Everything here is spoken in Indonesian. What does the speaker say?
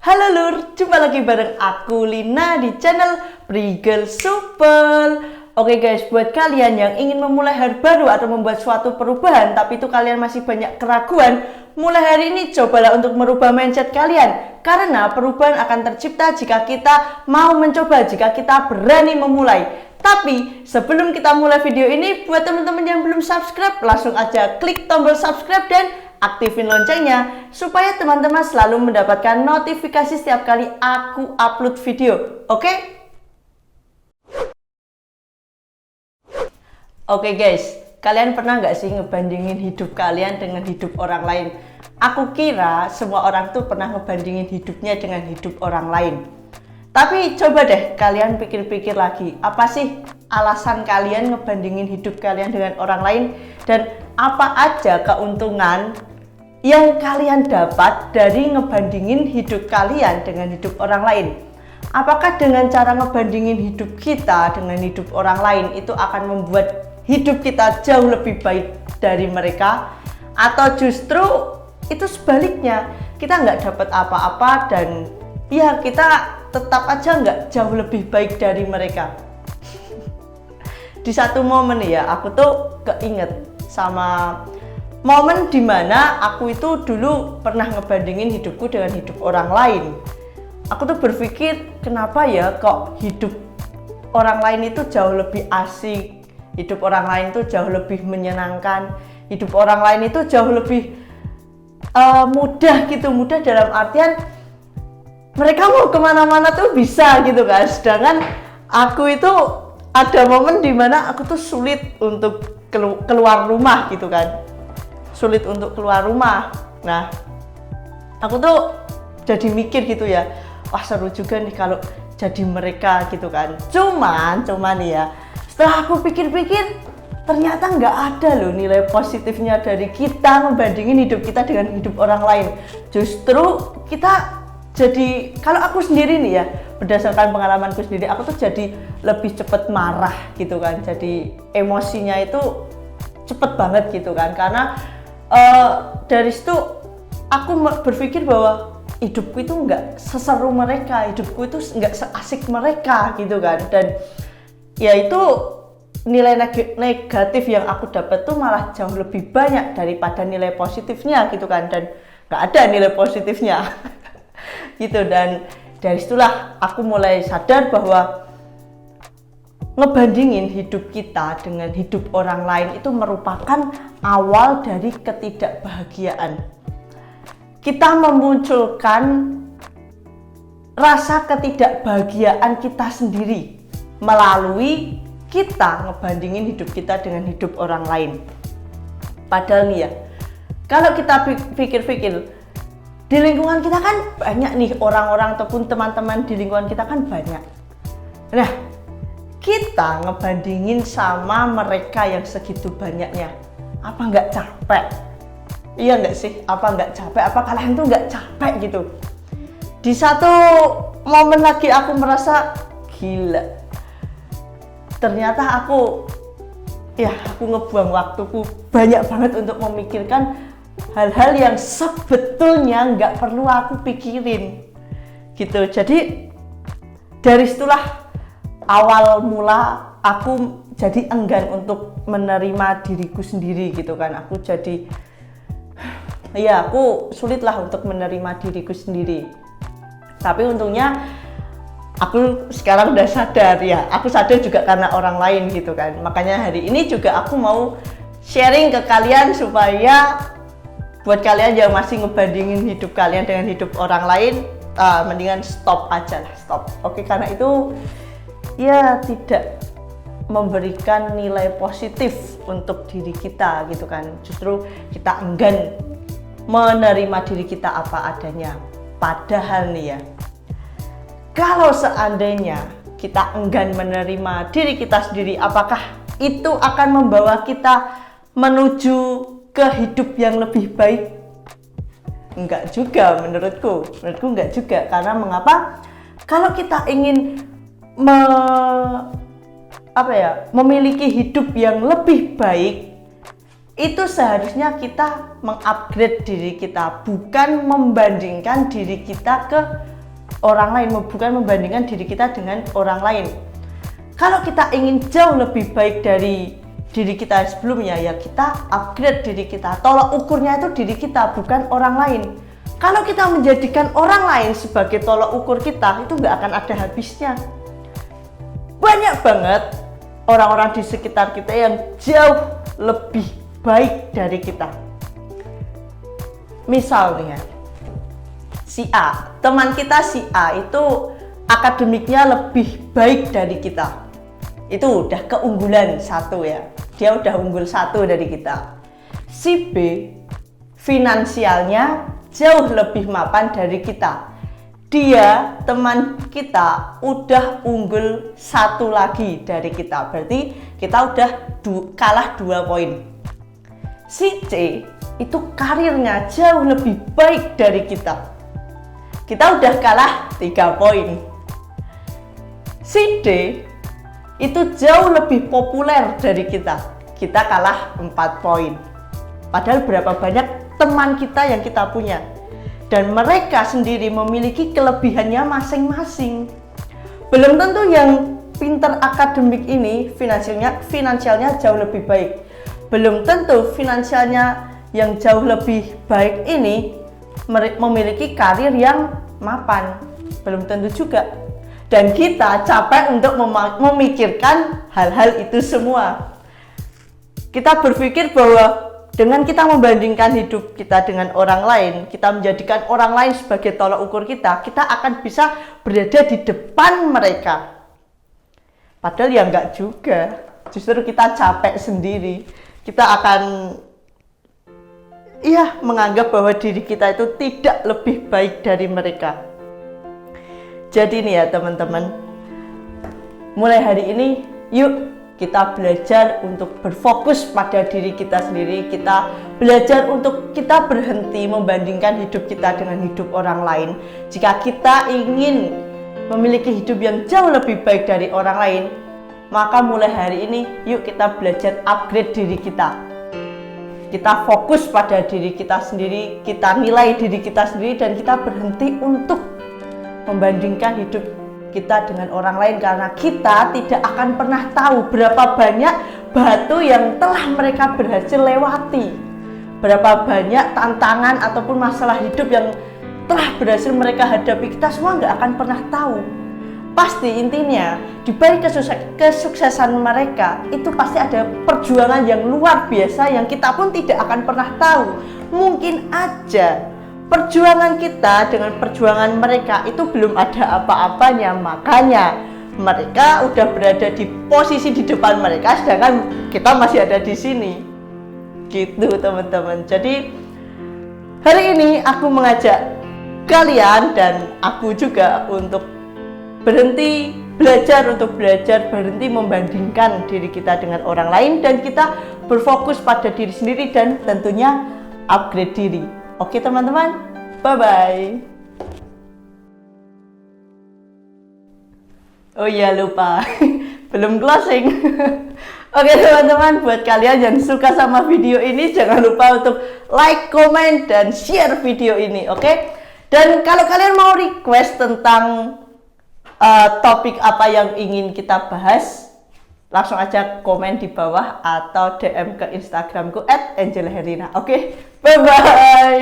Halo Lur, jumpa lagi bareng aku Lina di channel Prigel Supel. Oke guys, buat kalian yang ingin memulai hari baru atau membuat suatu perubahan tapi itu kalian masih banyak keraguan, mulai hari ini cobalah untuk merubah mindset kalian. Karena perubahan akan tercipta jika kita mau mencoba, jika kita berani memulai. Tapi sebelum kita mulai video ini, buat teman-teman yang belum subscribe, langsung aja klik tombol subscribe dan aktifin loncengnya supaya teman-teman selalu mendapatkan notifikasi setiap kali aku upload video. Oke guys, kalian pernah nggak sih ngebandingin hidup kalian dengan hidup orang lain? Aku kira semua orang tuh pernah ngebandingin hidupnya dengan hidup orang lain. Tapi coba deh kalian pikir-pikir lagi, apa sih alasan kalian ngebandingin hidup kalian dengan orang lain? Dan apa aja keuntungan yang kalian dapat dari ngebandingin hidup kalian dengan hidup orang lain? Apakah dengan cara ngebandingin hidup kita dengan hidup orang lain itu akan membuat hidup kita jauh lebih baik dari mereka? Atau justru itu sebaliknya, kita nggak dapat apa-apa dan ya kita tetap aja nggak jauh lebih baik dari mereka? Di satu momen ya, aku tuh keinget sama momen dimana aku itu dulu pernah ngebandingin hidupku dengan hidup orang lain. Aku tuh berpikir, kenapa ya kok hidup orang lain itu jauh lebih asik, hidup orang lain itu jauh lebih menyenangkan, hidup orang lain itu jauh lebih mudah gitu. Mudah dalam artian mereka mau kemana-mana tuh bisa gitu kan. Sedangkan aku itu ada momen dimana aku tuh sulit untuk keluar rumah gitu kan. Sulit untuk keluar rumah. Nah, aku tuh jadi mikir gitu ya, wah seru juga nih kalau jadi mereka gitu kan. Cuman ya, setelah aku pikir-pikir, ternyata nggak ada loh nilai positifnya dari kita membandingin hidup kita dengan hidup orang lain. Justru kita jadi, kalau aku sendiri nih ya, berdasarkan pengalamanku sendiri, aku tuh jadi lebih cepet marah gitu kan. Jadi emosinya itu cepet banget gitu kan, karena dari situ aku berpikir bahwa hidupku itu nggak seseru mereka, hidupku itu nggak seasik mereka gitu kan. Dan ya itu nilai negatif yang aku dapat tuh malah jauh lebih banyak daripada nilai positifnya gitu kan. Dan nggak ada nilai positifnya gitu. Dan dari situlah aku mulai sadar bahwa ngebandingin hidup kita dengan hidup orang lain itu merupakan awal dari ketidakbahagiaan. Kita memunculkan rasa ketidakbahagiaan kita sendiri melalui kita ngebandingin hidup kita dengan hidup orang lain. Padahal nih ya, kalau kita pikir-pikir, di lingkungan kita kan banyak nih orang-orang ataupun teman-teman di lingkungan kita kan banyak. Nah, kita ngebandingin sama mereka yang segitu banyaknya, apa nggak capek? Iya nggak sih? Apa nggak capek? Apa kalian tuh nggak capek gitu? Di satu momen lagi aku merasa gila. Ternyata aku ngebuang waktuku banyak banget untuk memikirkan hal-hal yang sebetulnya nggak perlu aku pikirin gitu. Jadi dari situlah awal mula aku jadi enggan untuk menerima diriku sendiri gitu kan. Aku jadi aku sulit lah untuk menerima diriku sendiri. Tapi untungnya aku sekarang udah sadar ya. Aku sadar juga karena orang lain gitu kan. Makanya hari ini juga aku mau sharing ke kalian supaya buat kalian yang masih ngebandingin hidup kalian dengan hidup orang lain, mendingan stop aja lah, stop. Oke, karena itu ya tidak memberikan nilai positif untuk diri kita gitu kan. Justru kita enggan menerima diri kita apa adanya. Padahal nih ya, kalau seandainya kita enggan menerima diri kita sendiri, apakah itu akan membawa kita menuju ke hidup yang lebih baik? Enggak juga menurutku enggak juga. Karena mengapa? Kalau kita ingin memiliki hidup yang lebih baik, itu seharusnya kita mengupgrade diri kita, bukan membandingkan diri kita ke orang lain, bukan membandingkan diri kita dengan orang lain. Kalau kita ingin jauh lebih baik dari diri kita sebelumnya, ya kita upgrade diri kita. Tolak ukurnya itu diri kita, bukan orang lain. Kalau kita menjadikan orang lain sebagai tolak ukur kita, itu nggak akan ada habisnya. Banyak banget orang-orang di sekitar kita yang jauh lebih baik dari kita. Misalnya, si A, teman kita si A itu akademiknya lebih baik dari kita. Itu udah keunggulan satu ya, dia udah unggul satu dari kita. Si B, finansialnya jauh lebih mapan dari kita. Dia, teman kita, udah unggul satu lagi dari kita. Berarti kita udah kalah 2 poin. Si C, itu karirnya jauh lebih baik dari kita. Kita udah kalah 3 poin. Si D, itu jauh lebih populer dari kita. Kita kalah 4 poin. Padahal berapa banyak teman kita yang kita punya. Dan mereka sendiri memiliki kelebihannya masing-masing. Belum tentu yang pinter akademik ini finansialnya jauh lebih baik. Belum tentu finansialnya yang jauh lebih baik ini memiliki karir yang mapan. Belum tentu juga. Dan kita capek untuk memikirkan hal-hal itu semua. Kita berpikir bahwa dengan kita membandingkan hidup kita dengan orang lain, kita menjadikan orang lain sebagai tolak ukur kita, kita akan bisa berada di depan mereka. Padahal ya enggak juga. Justru kita capek sendiri. Kita akan menganggap bahwa diri kita itu tidak lebih baik dari mereka. Jadi nih ya teman-teman, mulai hari ini yuk kita belajar untuk berfokus pada diri kita sendiri. Kita belajar untuk kita berhenti membandingkan hidup kita dengan hidup orang lain. Jika kita ingin memiliki hidup yang jauh lebih baik dari orang lain, maka mulai hari ini yuk kita belajar upgrade diri kita. Kita fokus pada diri kita sendiri, kita nilai diri kita sendiri, dan kita berhenti untuk membandingkan hidup kita dengan orang lain, karena kita tidak akan pernah tahu berapa banyak batu yang telah mereka berhasil lewati, berapa banyak tantangan ataupun masalah hidup yang telah berhasil mereka hadapi. Kita semua nggak akan pernah tahu. Pasti intinya di balik kesuksesan mereka itu pasti ada perjuangan yang luar biasa yang kita pun tidak akan pernah tahu. Mungkin aja perjuangan kita dengan perjuangan mereka itu belum ada apa-apanya, makanya mereka udah berada di posisi di depan mereka, sedangkan kita masih ada di sini. Gitu teman-teman. Jadi hari ini aku mengajak kalian dan aku juga untuk berhenti belajar, berhenti membandingkan diri kita dengan orang lain, dan kita berfokus pada diri sendiri dan tentunya upgrade diri. Oke teman-teman, bye-bye. Oh iya lupa, belum closing. Oke teman-teman, buat kalian yang suka sama video ini, jangan lupa untuk like, comment, dan share video ini, oke? Dan kalau kalian mau request tentang topik apa yang ingin kita bahas, langsung aja komen di bawah atau DM ke Instagramku @angelherina. Oke, bye bye.